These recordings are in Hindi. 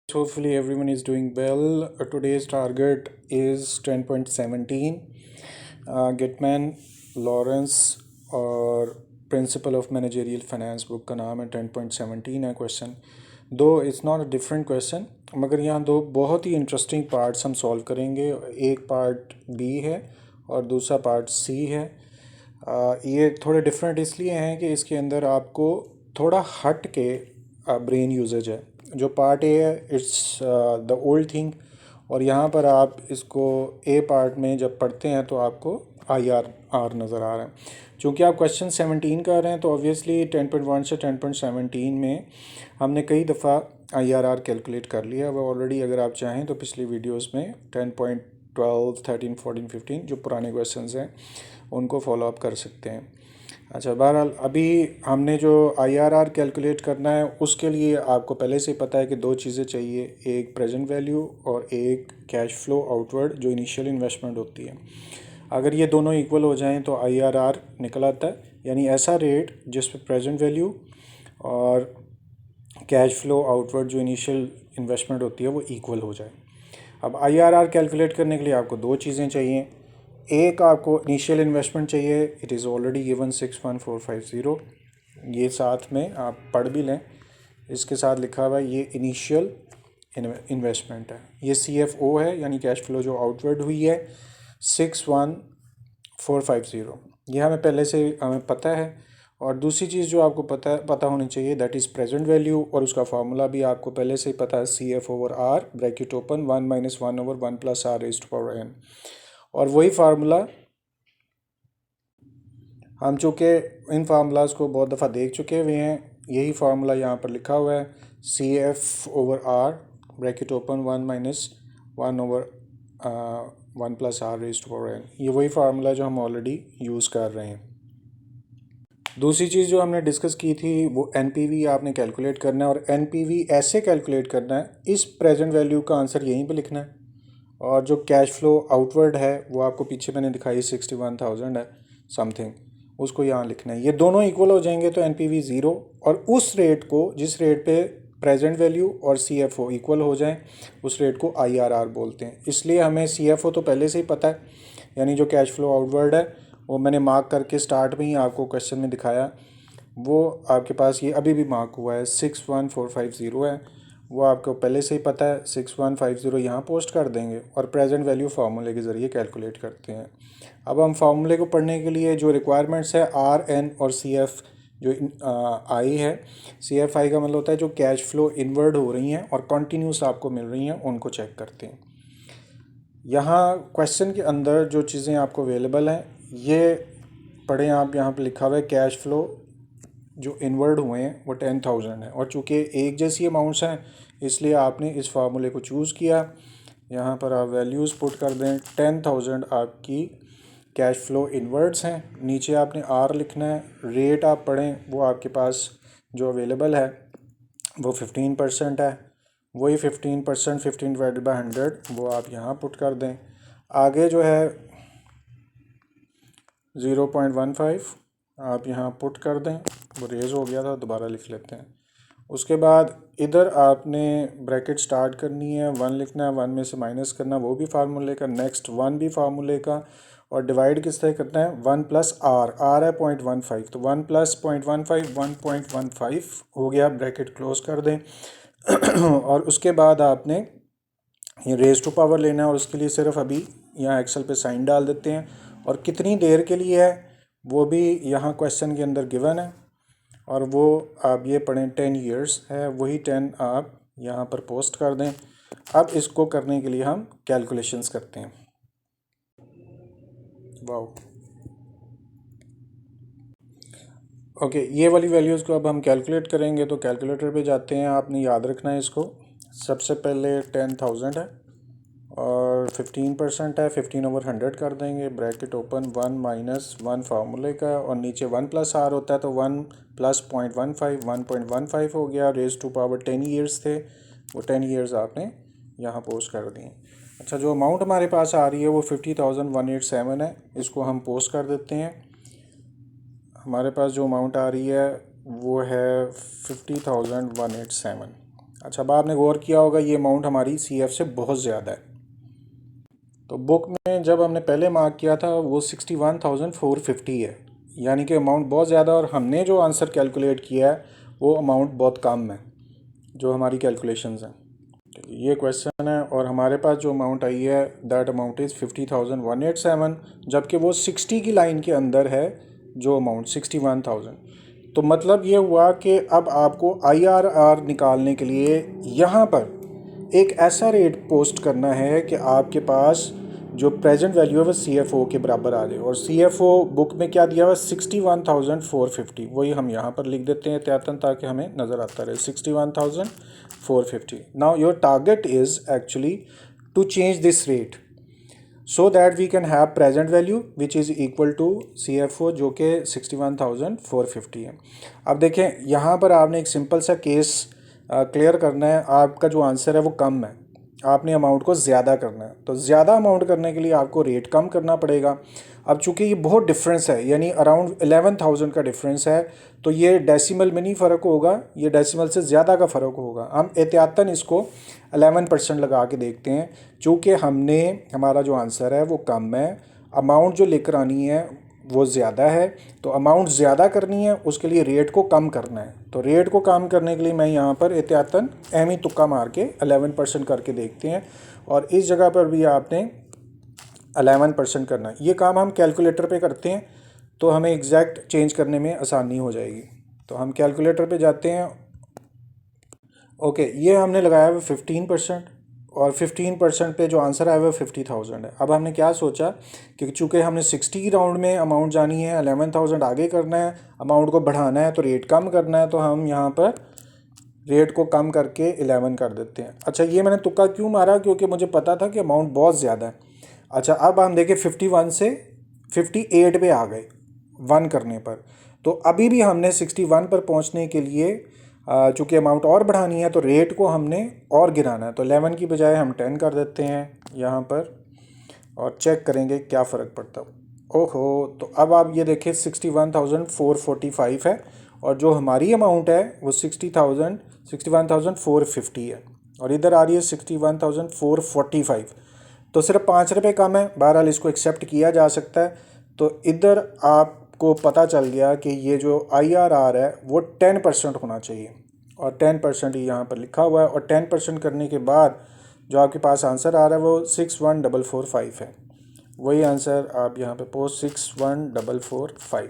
Hopefully everyone is doing well. Today's target is 10.17. Gitman Lawrence और principle of managerial finance book का नाम है 10.17 है क्वेश्चन। दो it's not a different question, मगर यहाँ दो बहुत ही इंटरेस्टिंग पार्ट्स हम सॉल्व करेंगे। एक पार्ट बी है और दूसरा पार्ट सी है। ये थोड़े डिफरेंट इसलिए हैं कि इसके अंदर आपको थोड़ा हट के ब्रेन यूजेज है। जो पार्ट ए है इट्स द ओल्ड थिंग, और यहाँ पर आप इसको ए पार्ट में जब पढ़ते हैं तो आपको IRR नज़र आ रहा है। चूँकि आप क्वेश्चन 17 कर रहे हैं तो ऑब्वियसली 10.1 से 10.17 में हमने कई दफ़ा IRR कैलकुलेट कर लिया वो ऑलरेडी। अगर आप चाहें तो पिछली वीडियोस में 10.12, 13, 14, 15 जो पुराने क्वेश्चंस हैं उनको फॉलो अप कर सकते हैं। अच्छा, बहरहाल अभी हमने जो IRR कैलकुलेट करना है उसके लिए आपको पहले से पता है कि दो चीज़ें चाहिए, एक प्रेजेंट वैल्यू और एक कैश फ्लो आउटवर्ड जो इनिशियल इन्वेस्टमेंट होती है। अगर ये दोनों इक्वल हो जाएं तो IRR निकल आता है, यानी ऐसा रेट जिस पे प्रेजेंट वैल्यू और कैश फ्लो आउटवर्ड जो इनिशियल इन्वेस्टमेंट होती है वो इक्वल हो जाए। अब IRR कैलकुलेट करने के लिए आपको दो चीज़ें चाहिए। एक आपको इनिशियल इन्वेस्टमेंट चाहिए, इट इज़ ऑलरेडी गिवन 61450। ये साथ में आप पढ़ भी लें, इसके साथ लिखा हुआ है ये इनिशियल इन्वेस्टमेंट है। ये CFO है यानी कैश फ्लो जो आउटवर्ड हुई है 61450, ये हमें पहले से हमें पता है। और दूसरी चीज़ जो आपको पता होनी चाहिए दैट इज़ प्रेजेंट वैल्यू, और उसका फार्मूला भी आपको पहले से ही पता है, CF/R bracket open 1 - 1/1 + R raised to power n। और वही फार्मूला हम चूँकि इन फार्मूलाज को बहुत दफ़ा देख चुके हुए हैं, यही फार्मूला यहाँ पर लिखा हुआ है CF/R bracket open 1 - 1/1 + R raised to power n। ये वही फार्मूला जो हम ऑलरेडी यूज़ कर रहे हैं। दूसरी चीज़ जो हमने डिस्कस की थी वो NPV आपने कैलकुलेट करना है, और NPV ऐसे कैलकुलेट करना है, इस प्रेजेंट वैल्यू का आंसर यहीं पे लिखना है, और जो कैश फ्लो आउटवर्ड है वो आपको पीछे मैंने दिखाई 61,000 है समथिंग, उसको यहाँ लिखना है। ये दोनों इक्वल हो जाएंगे तो NPV 0, और उस रेट को जिस रेट पे प्रेजेंट वैल्यू और CFO इक्वल हो जाए उस रेट को IRR बोलते हैं। इसलिए हमें CFO तो पहले से ही पता है, यानी जो कैश फ्लो आउटवर्ड है वो मैंने मार्क करके स्टार्ट में ही आपको क्वेश्चन में दिखाया, वो आपके पास ये अभी भी मार्क हुआ है 61450 है, वो आपको पहले से ही पता है। 6150 यहाँ पोस्ट कर देंगे और प्रेजेंट वैल्यू फार्मूले के ज़रिए कैलकुलेट करते हैं। अब हम फार्मूले को पढ़ने के लिए जो रिक्वायरमेंट्स है RN और CF जो आई है, CFI का मतलब होता है जो कैश फ्लो इनवर्ड हो रही हैं और कंटिन्यूस आपको मिल रही हैं, उनको चेक करते हैं। यहाँ क्वेश्चन के अंदर जो चीज़ें आपको अवेलेबल हैं ये पढ़ें आप। यहाँ पे लिखा हुआ है कैश फ्लो जो इनवर्ड हुए हैं वो 10,000 है, और चूँकि एक जैसी अमाउंट्स हैं इसलिए आपने इस फार्मूले को चूज़ किया। यहाँ पर आप वैल्यूज़ पुट कर दें, 10,000 आपकी कैश फ्लो इनवर्ड्स हैं। नीचे आपने R लिखना है, रेट आप पढ़ें वो आपके पास जो अवेलेबल है वो 15% है, वही 15% 15/100 वो आप यहाँ पुट कर दें। आगे जो है 0.15 आप यहाँ पुट कर दें, वो रेज़ हो गया था, दोबारा लिख लेते हैं। उसके बाद इधर आपने ब्रैकेट स्टार्ट करनी है, 1 लिखना है, 1 में से माइनस करना वो भी फार्मूले का, नेक्स्ट 1 भी फार्मूले का, और डिवाइड किस तरह करना है 1 + R है 0.15, तो 1 + 0.15 1.15 हो गया, ब्रैकेट क्लोज कर दें। और उसके बाद आपने ये रेज़ टू पावर लेना है, और उसके लिए सिर्फ अभी यहाँ एक्सेल पे साइन डाल देते हैं, और कितनी देर के लिए है वो भी यहाँ क्वेश्चन के अंदर गिवन है, और वो आप ये पढ़ें 10 इयर्स है, वही 10 आप यहाँ पर पोस्ट कर दें। अब इसको करने के लिए हम कैलकुलेशंस करते हैं। वाओ, ओके, ये वाली वैल्यूज़ को अब हम कैलकुलेट करेंगे, तो कैलकुलेटर पे जाते हैं। आपने याद रखना है इसको, सबसे पहले 10,000 है और 15% है, 15/100 कर देंगे, ब्रैकेट ओपन 1 - 1 फार्मूले का, और नीचे 1 + R होता है तो 1 + 0.15 1.15 हो गया। रेज़ टू पावर 10 इयर्स थे, वो 10 इयर्स आपने यहाँ पोस्ट कर दिए। अच्छा, जो अमाउंट हमारे पास आ रही है वो 50,187 है, इसको हम पोस्ट कर देते हैं। हमारे पास जो अमाउंट आ रही है वो है 50,187। अच्छा, अब आपने गौर किया होगा ये अमाउंट हमारी CF से बहुत ज़्यादा है। तो बुक में जब हमने पहले मार्क किया था वो 61,450 है, यानी कि अमाउंट बहुत ज़्यादा, और हमने जो आंसर कैलकुलेट किया है वो अमाउंट बहुत कम है जो हमारी कैलकुलेशंस हैं। ये क्वेश्चन है और हमारे पास जो अमाउंट आई है दैट अमाउंट इज़ 50,187, जबकि वो 60 की लाइन के अंदर है जो अमाउंट 61,000। तो मतलब ये हुआ कि अब आपको IRR निकालने के लिए यहाँ पर एक ऐसा रेट पोस्ट करना है कि आपके पास जो प्रेजेंट वैल्यू है वो CFO के बराबर आ जाए, और CFO बुक में क्या दिया हुआ 61,450, वही हम यहाँ पर लिख देते हैं एहतियातन ताकि हमें नज़र आता रहे 61,450। Now your target is actually to change this rate so that we can have present value which is equal to CFO जो कि 61,450 है। अब देखें यहाँ पर आपने एक सिंपल सा केस क्लियर करना है। आपका जो आंसर है वो कम है, आपने अमाउंट को ज़्यादा करना है, तो ज़्यादा अमाउंट करने के लिए आपको रेट कम करना पड़ेगा। अब चूंकि ये बहुत डिफरेंस है, यानी अराउंड 11,000 का डिफरेंस है, तो ये डेसिमल में नहीं फ़र्क होगा, ये डेसिमल से ज़्यादा का फ़र्क होगा। हम एहतियातन इसको 11% लगा के देखते हैं, चूँकि हमने हमारा जो आंसर है वो कम है, अमाउंट जो लेकर आनी है वो ज़्यादा है, तो अमाउंट ज़्यादा करनी है उसके लिए रेट को कम करना है। तो रेट को कम करने के लिए मैं यहाँ पर एहतियातन अहमी तुक्का मार के 11% करके देखते हैं, और इस जगह पर भी आपने 11% करना है। ये काम हम कैलकुलेटर पे करते हैं तो हमें एग्जैक्ट चेंज करने में आसानी हो जाएगी। तो हम कैलकुलेटर पे जाते हैं। ओके, ये हमने लगाया हुआ 15%, और 15% पे जो आंसर आया हुआ 50,000 है। अब हमने क्या सोचा कि चूँकि हमने 60 राउंड में अमाउंट जानी है, 11,000 आगे करना है, अमाउंट को बढ़ाना है तो रेट कम करना है, तो हम यहाँ पर रेट को कम करके 11 कर देते हैं। अच्छा, ये मैंने तुक्का क्यों मारा, क्योंकि मुझे पता था कि अमाउंट बहुत ज़्यादा है। अच्छा, अब हम देखें 51 से 58 पे आ गए 1 करने पर, तो अभी भी हमने 61 पर पहुंचने के लिए चूँकि अमाउंट और बढ़ानी है तो रेट को हमने और गिराना है, तो 11 की बजाय हम 10 कर देते हैं यहाँ पर, और चेक करेंगे क्या फ़र्क पड़ता है। ओहो, तो अब आप ये देखें 61,445 है, और जो हमारी अमाउंट है वो 61,450 है, और इधर आ रही है 61,445, तो सिर्फ 5 रुपये कम है। बहरहाल इसको एक्सेप्ट किया जा सकता है। तो इधर आपको पता चल गया कि ये जो IRR है वो 10% होना चाहिए, और 10% ही यहाँ पर लिखा हुआ है, और 10% करने के बाद जो आपके पास आंसर आ रहा है वो 61,445 है। वही आंसर आप यहाँ पे पोस्ट 61,445,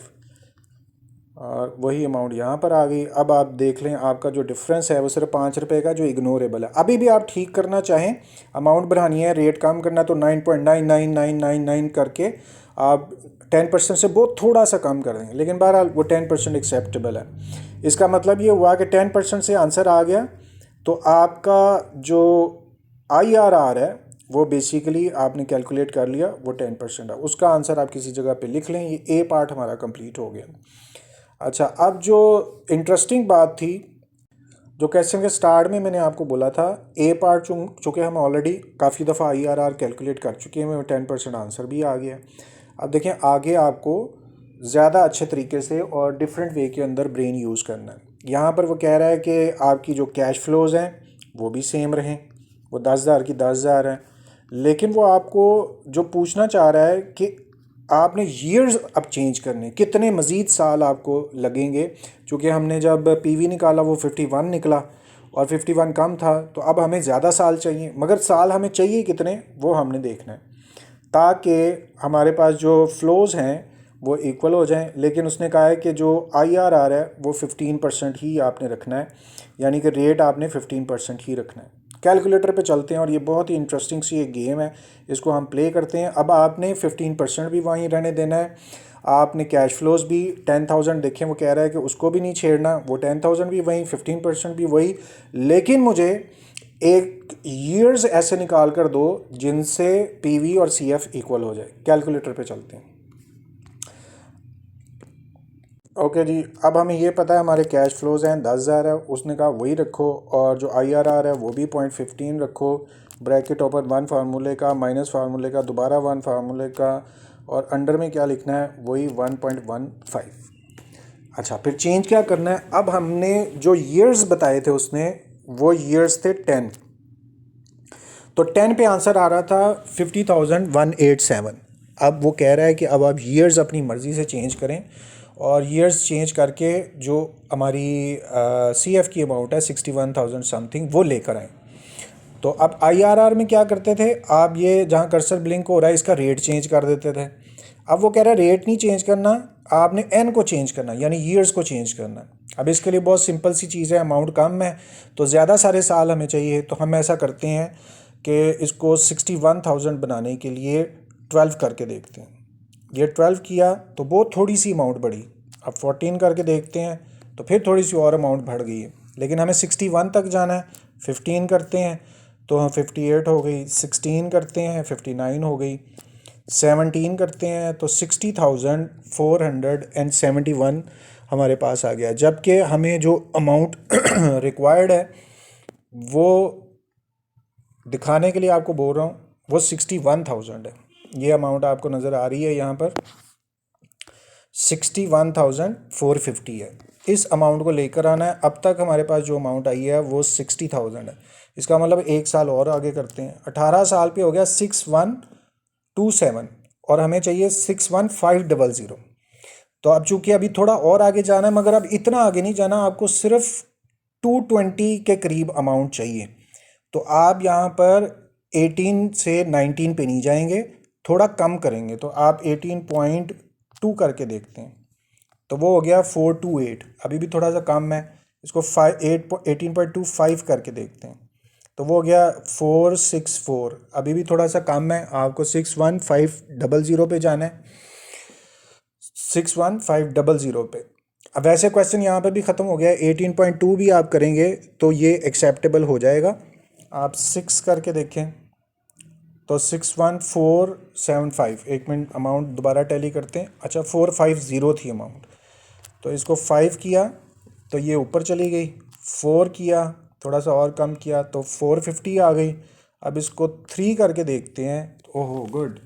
और वही अमाउंट यहाँ पर आ गई। अब आप देख लें आपका जो डिफरेंस है वो सिर्फ 5 रुपये का, जो इग्नोरेबल है। अभी भी आप ठीक करना चाहें, अमाउंट बढ़ानी है, रेट कम करना, तो 9.99999 करके आप 10% से बहुत थोड़ा सा कम कर देंगे, लेकिन बहरहाल वो 10% एक्सेप्टेबल है। इसका मतलब ये हुआ कि 10% से आंसर आ गया, तो आपका जो IRR है वो बेसिकली आपने कैलकुलेट कर लिया, वो 10% है। उसका आंसर आप किसी जगह पे लिख लें। ये A पार्ट हमारा कंप्लीट हो गया। अच्छा, अब जो इंटरेस्टिंग बात थी, जो क्वेश्चन के स्टार्ट में मैंने आपको बोला था, A पार्ट चूँकि हम ऑलरेडी काफ़ी दफ़ा IRR कैलकुलेट कर चुके हैं, 10% आंसर भी आ गया। अब देखें आगे आपको ज़्यादा अच्छे तरीके से और डिफरेंट वे के अंदर ब्रेन यूज़ करना है। यहाँ पर वो कह रहा है कि आपकी जो कैश फ्लोज़ हैं वो भी सेम रहें, वो 10,000 की 10,000 है, लेकिन वो आपको जो पूछना चाह रहा है कि आपने ईयर्स अब चेंज करने, कितने मज़ीद साल आपको लगेंगे। चूँकि हमने जब PV निकाला वो 51 निकला, और 51 कम था, तो अब हमें ज़्यादा साल चाहिए, मगर साल हमें चाहिए कितने वो हमने देखना है, ताकि हमारे पास जो फ्लोज़ हैं वो इक्वल हो जाएं। लेकिन उसने कहा है कि जो IRR है वो 15% ही आपने रखना है, यानी कि रेट आपने 15% ही रखना है। कैलकुलेटर पे चलते हैं, और ये बहुत ही इंटरेस्टिंग सी एक गेम है, इसको हम प्ले करते हैं। अब आपने 15% भी वहीं रहने देना है, आपने कैश फ्लोज भी 10,000 देखें, वो कह रहा है कि उसको भी नहीं छेड़ना, वो 10,000 भी वहीं, 15% भी वही, लेकिन मुझे एक ईयर्स ऐसे निकाल कर दो जिनसे PV और CF इक्वल हो जाए। कैलकुलेटर पे चलते हैं। ओके जी, अब हमें ये पता है हमारे कैश फ्लोज हैं 10,000 है, उसने कहा वही रखो, और जो IRR है वो भी 0.15 रखो, ब्रैकेट ओपन 1 फार्मूले का, माइनस फार्मूले का, दोबारा 1 फार्मूले का, और अंडर में क्या लिखना है वही 1.15। अच्छा, फिर चेंज क्या करना है। अब हमने जो ईयर्स बताए थे उसने वो ईयर्स थे 10। तो 10 पे आंसर आ रहा था 50,187। अब वो कह रहा है कि अब आप ईयर्स अपनी मर्ज़ी से चेंज करें और ईयर्स चेंज करके जो हमारी CF की अमाउंट है 61,000 समथिंग वो लेकर आएँ। तो अब IRR में क्या करते थे, आप ये जहाँ कर्सर ब्लिंक हो रहा है इसका रेट चेंज कर देते थे। अब वो कह रहा है रेट नहीं चेंज करना, आपने एन को चेंज करना, यानी ईयर्स को चेंज करना। अब इसके लिए बहुत सिंपल सी चीज़ है, अमाउंट कम है तो ज़्यादा सारे साल हमें चाहिए, तो हम ऐसा करते हैं कि इसको 61,000 बनाने के लिए 12 करके देखते हैं। ये 12 किया तो बहुत थोड़ी सी अमाउंट बढ़ी। अब 14 करके देखते हैं तो फिर थोड़ी सी और अमाउंट बढ़ गई है, लेकिन हमें 61 तक जाना है। 15 करते हैं तो हम 58 हो गई, 16 करते हैं 59 हो गई, 17 करते हैं तो 60,471 हमारे पास आ गया। जबकि हमें जो अमाउंट रिक्वायर्ड है वो दिखाने के लिए आपको बोल रहा हूँ वो 61,000 है। ये अमाउंट आपको नज़र आ रही है यहाँ पर 61,450 है। इस अमाउंट को लेकर आना है। अब तक हमारे पास जो अमाउंट आई है वो 60,000 है। इसका मतलब एक साल और आगे करते हैं, 18 साल पे हो गया 6127 और हमें चाहिए 61,500। तो अब चूंकि अभी थोड़ा और आगे जाना है, मगर अब इतना आगे नहीं जाना, आपको सिर्फ 220 के करीब अमाउंट चाहिए। तो आप यहाँ पर 18 से 19 पे नहीं जाएंगे, थोड़ा कम करेंगे। तो आप 18.2 करके देखते हैं तो वो हो गया 428, अभी भी थोड़ा सा कम है। इसको 18.25 करके देखते हैं तो वो हो गया 464, अभी भी थोड़ा सा कम है। आपको 61,500 पे जाना है, 61,500 पे। अब वैसे क्वेश्चन यहाँ पे भी ख़त्म हो गया है। 18.2 भी आप करेंगे तो ये एक्सेप्टेबल हो जाएगा। आप 6 करके देखें तो 61,475, एक मिनट अमाउंट दोबारा टैली करते हैं। अच्छा 450 थी अमाउंट, तो इसको 5 किया तो ये ऊपर चली गई, 4 किया थोड़ा सा और कम किया तो 450 आ गई। अब इसको 3 करके देखते हैं, ओहो गुड,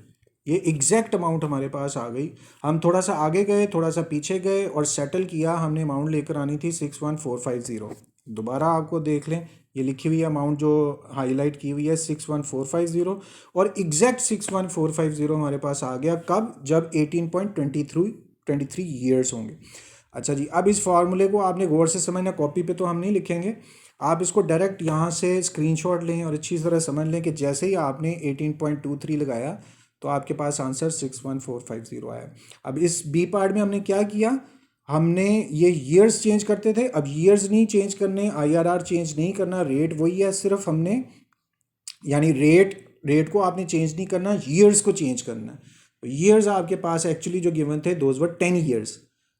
ये एग्जैक्ट अमाउंट हमारे पास आ गई। हम थोड़ा सा आगे गए, थोड़ा सा पीछे गए और सेटल किया। हमने अमाउंट लेकर आनी थी 61,450। दोबारा आपको देख लें, ये लिखी हुई अमाउंट जो हाईलाइट की हुई है 61,450 और एग्जैक्ट 61,450 हमारे पास आ गया। कब? जब 18.23 ईयर्स होंगे। अच्छा जी, अब इस फार्मूले को आपने गौर से समझना, कॉपी पे तो हम नहीं लिखेंगे। आप इसको डायरेक्ट यहाँ से स्क्रीनशॉट लें और अच्छी तरह समझ लें कि जैसे ही आपने 18.23 लगाया तो आपके पास आंसर 61,450 आया। अब इस बी पार्ट में हमने क्या किया, हमने ये ईयर्स चेंज करते थे, अब ईयर्स नहीं चेंज करने, IRR चेंज नहीं करना, रेट वही है, सिर्फ हमने यानी रेट को आपने चेंज नहीं करना, ईयर्स को चेंज करना है। तो ईयर्स आपके पास एक्चुअली जो गिवन थे दोज वर 10 ईयर्स।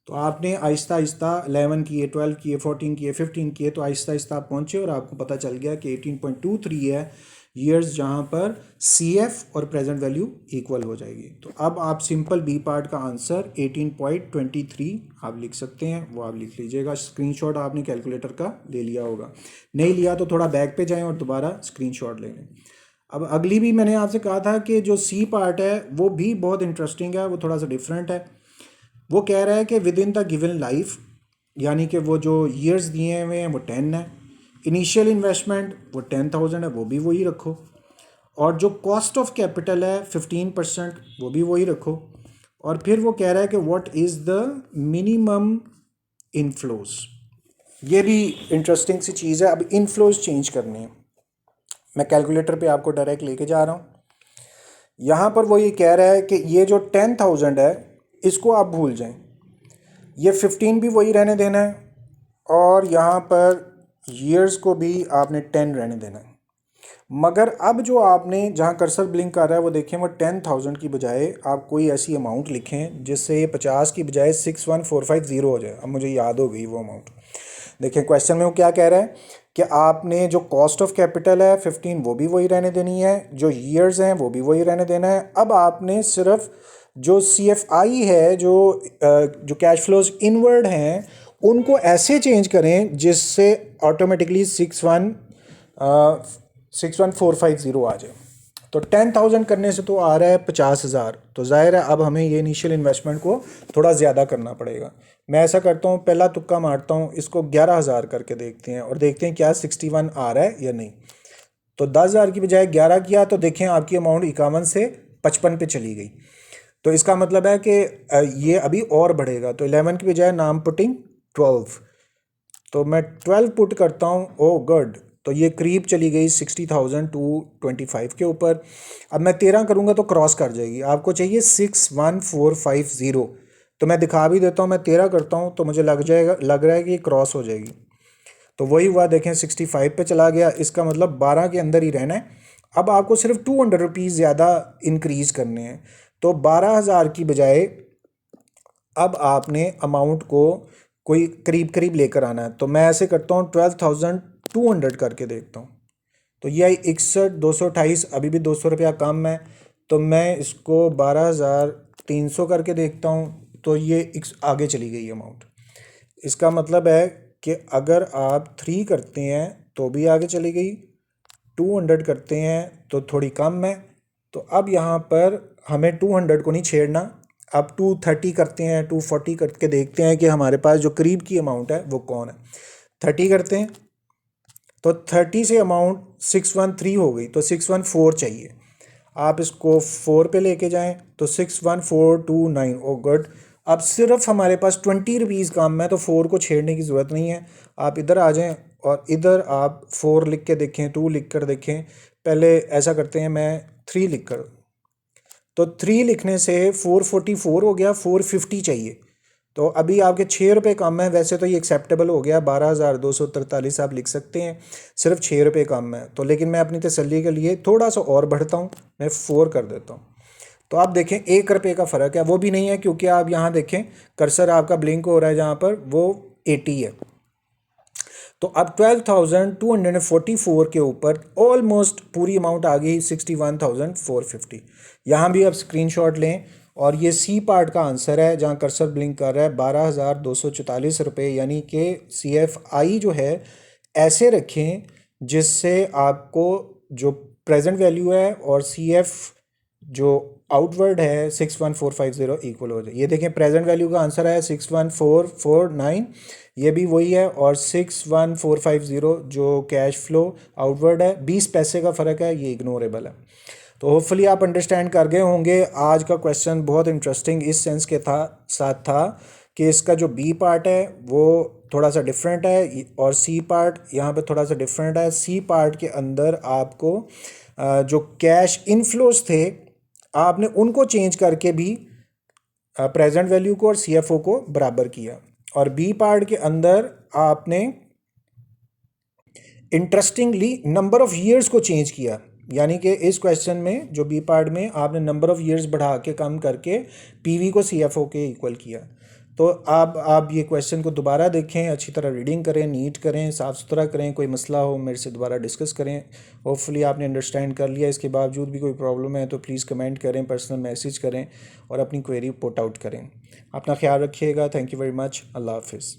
तो आपने आहिस्ता आहिस्ता 11 किए, 12 किए, 14 किए, 15 किए, तो आहिस्ता आहिस्ता आप पहुँचे और आपको पता चल गया कि 18.23 है ईयर्स, जहाँ पर CF और प्रेजेंट वैल्यू इक्वल हो जाएगी। तो अब आप सिंपल बी पार्ट का आंसर 18.23 आप लिख सकते हैं, वो आप लिख लीजिएगा। स्क्रीनशॉट आपने कैलकुलेटर का ले लिया होगा, नहीं लिया तो थोड़ा बैक पे जाएं और दोबारा स्क्रीनशॉट ले लें। अब अगली भी मैंने आपसे कहा था कि जो C पार्ट है वो भी बहुत इंटरेस्टिंग है, वो थोड़ा सा डिफरेंट है। वो कह रहा है कि with in the given life, यानी कि वो जो ईयर्स दिए हुए हैं वो 10 है, इनिशियल इन्वेस्टमेंट वो 10,000 है, वो भी वही रखो, और जो कॉस्ट ऑफ कैपिटल है 15% वो भी वही रखो। और फिर वो कह रहा है कि what is the minimum inflows. ये भी इंटरेस्टिंग सी चीज़ है। अब इनफ्लोज चेंज करनी है, मैं कैलकुलेटर पे आपको डायरेक्ट लेके जा रहा हूँ। यहाँ पर वो ये कह रहा है कि ये जो 10,000 है इसको आप भूल जाएं, ये 15 भी वही रहने देना है और यहाँ पर ईयर्स को भी आपने 10 रहने देना है। मगर अब जो आपने जहाँ कर्सर ब्लिंक कर रहा है वो देखें, वो 10,000 की बजाय आप कोई ऐसी अमाउंट लिखें जिससे ये 50 की बजाय 61,450 हो जाए। अब मुझे याद हो गई वो अमाउंट। देखें क्वेश्चन में वो क्या कह रहा है कि आपने जो कॉस्ट ऑफ कैपिटल है 15 वो भी वही रहने देनी है, जो ईयर्स हैं वो भी वही रहने देना है। अब आपने सिर्फ जो CFI है, जो कैश फ्लोज इनवर्ड हैं, उनको ऐसे चेंज करें जिससे ऑटोमेटिकली 61,450 आ जाए। तो 10,000 करने से तो आ रहा है 50,000, तो जाहिर है अब हमें ये इनिशियल इन्वेस्टमेंट को थोड़ा ज़्यादा करना पड़ेगा। मैं ऐसा करता हूँ, पहला तुक्का मारता हूँ, इसको 11,000 करके देखते हैं और देखते हैं क्या 61 आ रहा है या नहीं। तो 10,000 की बजाय 11 किया तो देखें आपकी अमाउंट 51 से 55 पे चली गई। तो इसका मतलब है कि ये अभी और बढ़ेगा। तो 11 की बजाय नाम पुटिंग 12, तो मैं 12 पुट करता हूँ। ओ गुड, तो ये करीब चली गई 60,225 के ऊपर। अब मैं 13 करूँगा तो क्रॉस कर जाएगी। आपको चाहिए 61450, तो मैं दिखा भी देता हूँ। मैं 13 करता हूँ तो मुझे लग रहा है कि ये क्रॉस हो जाएगी। तो वही हुआ, देखें 65 पे चला गया। इसका मतलब 12 के अंदर ही रहना है। अब आपको सिर्फ 200 रुपीज़ ज़्यादा इंक्रीज़ करने हैं। तो 12,000 की बजाय अब आपने अमाउंट को कोई करीब करीब लेकर आना है। तो मैं ऐसे करता हूँ 12,200 करके देखता हूँ। तो यह 61,228, अभी भी 200 रुपया कम है। तो मैं इसको 12,300 करके देखता हूँ। तो ये आगे चली गई अमाउंट। इसका मतलब है कि अगर आप 3 करते हैं तो भी आगे चली गई, 200 करते हैं तो थोड़ी कम है। तो अब यहाँ पर हमें 200 को नहीं छेड़ना। अब 230 करते हैं, 240 करके देखते हैं कि हमारे पास जो करीब की अमाउंट है वो कौन है। 30 करते हैं तो 30 से अमाउंट 613 हो गई, तो 614 चाहिए। आप इसको 4 पे लेके जाएं तो 61429। ओ गुड, अब सिर्फ हमारे पास 20 रुपीज़ कम है, तो 4 को छेड़ने की ज़रूरत नहीं है। आप इधर आ जाएं और इधर आप 4 लिख के देखें, 2 लिख कर देखें। पहले ऐसा करते हैं, मैं 3 लिख कर, तो 3 लिखने से 444 हो गया, 450 चाहिए। तो अभी आपके 6 रुपये कम है। वैसे तो ये एक्सेप्टेबल हो गया, 12,243 आप लिख सकते हैं, सिर्फ 6 रुपये कम है। तो लेकिन मैं अपनी तसल्ली के लिए थोड़ा सा और बढ़ता हूँ, मैं 4 कर देता हूँ। तो आप देखें 1 रुपये का फ़र्क है, वो भी नहीं है क्योंकि आप यहाँ देखें कर्सर आपका ब्लिंक हो रहा है जहाँ पर, वो 80 है। तो अब 12,244 के ऊपर ऑलमोस्ट पूरी अमाउंट आ गई 61,450। यहाँ भी आप स्क्रीनशॉट लें और ये सी पार्ट का आंसर है जहाँ कर्सर ब्लिंक कर रहा है, 12,244 रुपये। यानी कि CFI जो है ऐसे रखें जिससे आपको जो प्रेजेंट वैल्यू है और CF जो आउटवर्ड है 61450 इक्वल हो जाए। ये देखें प्रेजेंट वैल्यू का आंसर है 61449, ये भी वही है, और 61450 जो कैश फ्लो आउटवर्ड है 20 पैसे का फ़र्क है, ये इग्नोरेबल है। तो होपफुली आप अंडरस्टैंड कर गए होंगे। आज का क्वेश्चन बहुत इंटरेस्टिंग इस सेंस के साथ था कि इसका जो बी पार्ट है वो थोड़ा सा डिफरेंट है और सी पार्ट यहाँ पे थोड़ा सा डिफरेंट है। सी पार्ट के अंदर आपको जो कैश इनफ्लोज थे आपने उनको चेंज करके भी प्रेजेंट वैल्यू को और CFO को बराबर किया, और बी पार्ट के अंदर आपने इंटरेस्टिंगली नंबर ऑफ ईयर्स को चेंज किया। यानी कि इस क्वेश्चन में जो बी पार्ट में आपने नंबर ऑफ ईयर्स बढ़ा के कम करके PV को CFO के इक्वल किया। तो आप ये क्वेश्चन को दोबारा देखें, अच्छी तरह रीडिंग करें, नीट करें, साफ़ सुथरा करें, कोई मसला हो मेरे से दोबारा डिस्कस करें। होपफुली आपने अंडरस्टैंड कर लिया। इसके बावजूद भी कोई प्रॉब्लम है तो प्लीज़ कमेंट करें, पर्सनल मैसेज करें और अपनी क्वेरी पुट आउट करें। अपना ख्याल रखिएगा। Thank you very much. अल्लाह हाफिज़।